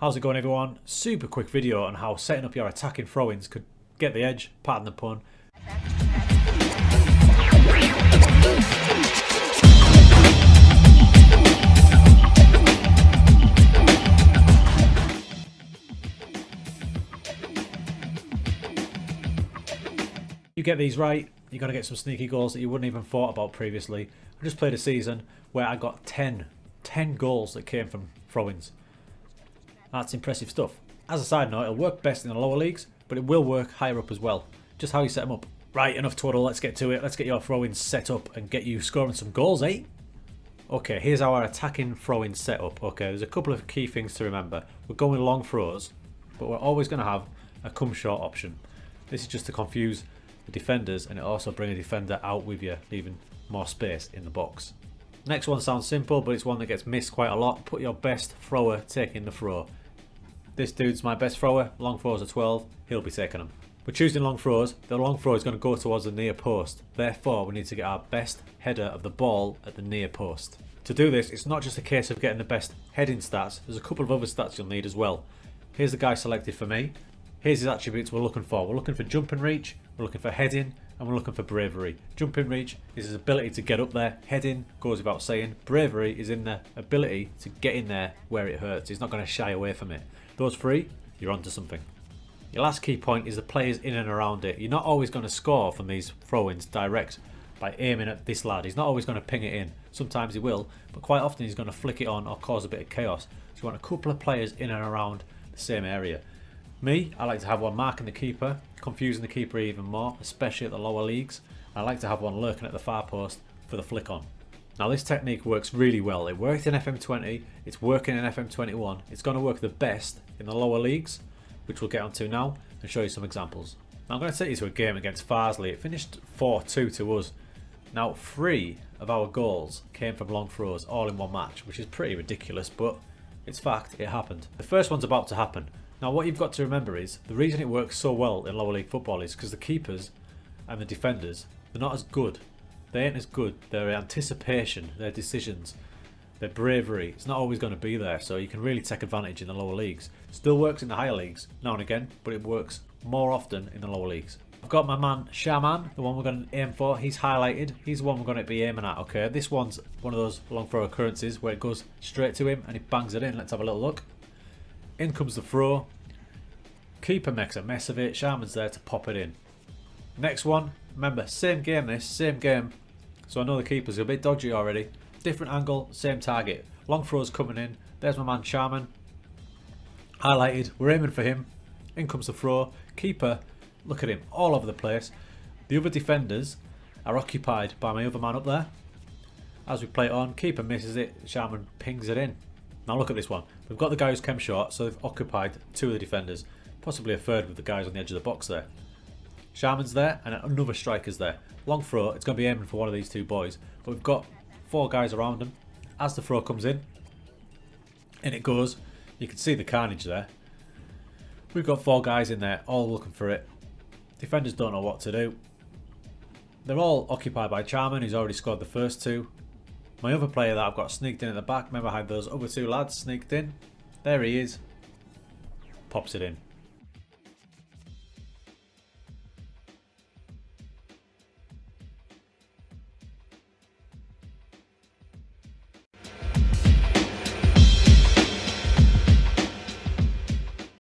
How's it going, everyone? Super quick video on how setting up your attacking throw-ins could get the edge, pardon the pun. You get these right, you're going to get some sneaky goals that you wouldn't even thought about previously. I just played a season where I got 10 goals that came from throw-ins. That's impressive stuff. As a side note, it'll work best in the lower leagues, but it will work higher up as well. Just how you set them up. Right, enough twaddle, let's get to it. Let's get your throw-ins set up and get you scoring some goals, eh? Okay, here's our attacking throw-in setup. Okay, there's a couple of key things to remember. We're going long throws, but we're always going to have a come short option. This is just to confuse the defenders, and it also bring a defender out with you, leaving more space in the box. Next one sounds simple, but it's one that gets missed quite a lot. Put your best thrower taking the throw. This dude's my best thrower. Long throws are 12. He'll be taking them. We're choosing long throws. The long throw is going to go towards the near post. Therefore, we need to get our best header of the ball at the near post. To do this, it's not just a case of getting the best heading stats. There's a couple of other stats you'll need as well. Here's the guy selected for me. Here's his attributes we're looking for. We're looking for jumping reach, we're looking for heading, and we're looking for bravery. Jumping reach is his ability to get up there. Heading goes without saying. Bravery is in the ability to get in there where it hurts. He's not going to shy away from it. Those three, you're onto something. Your last key point is the players in and around it. You're not always going to score from these throw-ins direct by aiming at this lad. He's not always going to ping it in. Sometimes he will, but quite often he's going to flick it on or cause a bit of chaos. So you want a couple of players in and around the same area. Me, I like to have one marking the keeper, confusing the keeper even more, especially at the lower leagues. I like to have one lurking at the far post for the flick on. Now this technique works really well. It worked in FM20, it's working in FM21. It's going to work the best in the lower leagues, which we'll get onto now and show you some examples. Now I'm going to take you to a game against Farsley. It finished 4-2 to us. Now 3 of our goals came from long throws all in one match, which is pretty ridiculous, but it's fact, it happened. The first one's about to happen. Now what you've got to remember is, the reason it works so well in lower league football is because the keepers and the defenders, they're not as good. They ain't as good. Their anticipation, their decisions, their bravery, it's not always going to be there, so you can really take advantage in the lower leagues. Still works in the higher leagues now and again, but it works more often in the lower leagues. I've got my man Shaman, the one we're going to aim for. He's highlighted. He's the one we're going to be aiming at. Okay, this one's one of those long throw occurrences where it goes straight to him and he bangs it in. Let's have a little look. In comes the throw. Keeper makes a mess of it. Shaman's there to pop it in. Next one. Remember, same game this, same game. So I know the keeper's a bit dodgy already. Different angle, same target. Long throw's coming in. There's my man Shaman. Highlighted. We're aiming for him. In comes the throw. Keeper, look at him, all over the place. The other defenders are occupied by my other man up there. As we play it on, keeper misses it. Shaman pings it in. Now look at this one. We've got the guy who's came short, so they've occupied 2 of the defenders. Possibly a third with the guys on the edge of the box there. Shaman's there and another striker's there. Long throw, it's going to be aiming for one of these 2 boys. But we've got 4 guys around him. As the throw comes in, and it goes, you can see the carnage there. We've got 4 guys in there, all looking for it. Defenders don't know what to do. They're all occupied by Shaman, who's already scored the first 2. My other player that I've got sneaked in at the back, remember I had those other 2 lads sneaked in? There he is. Pops it in.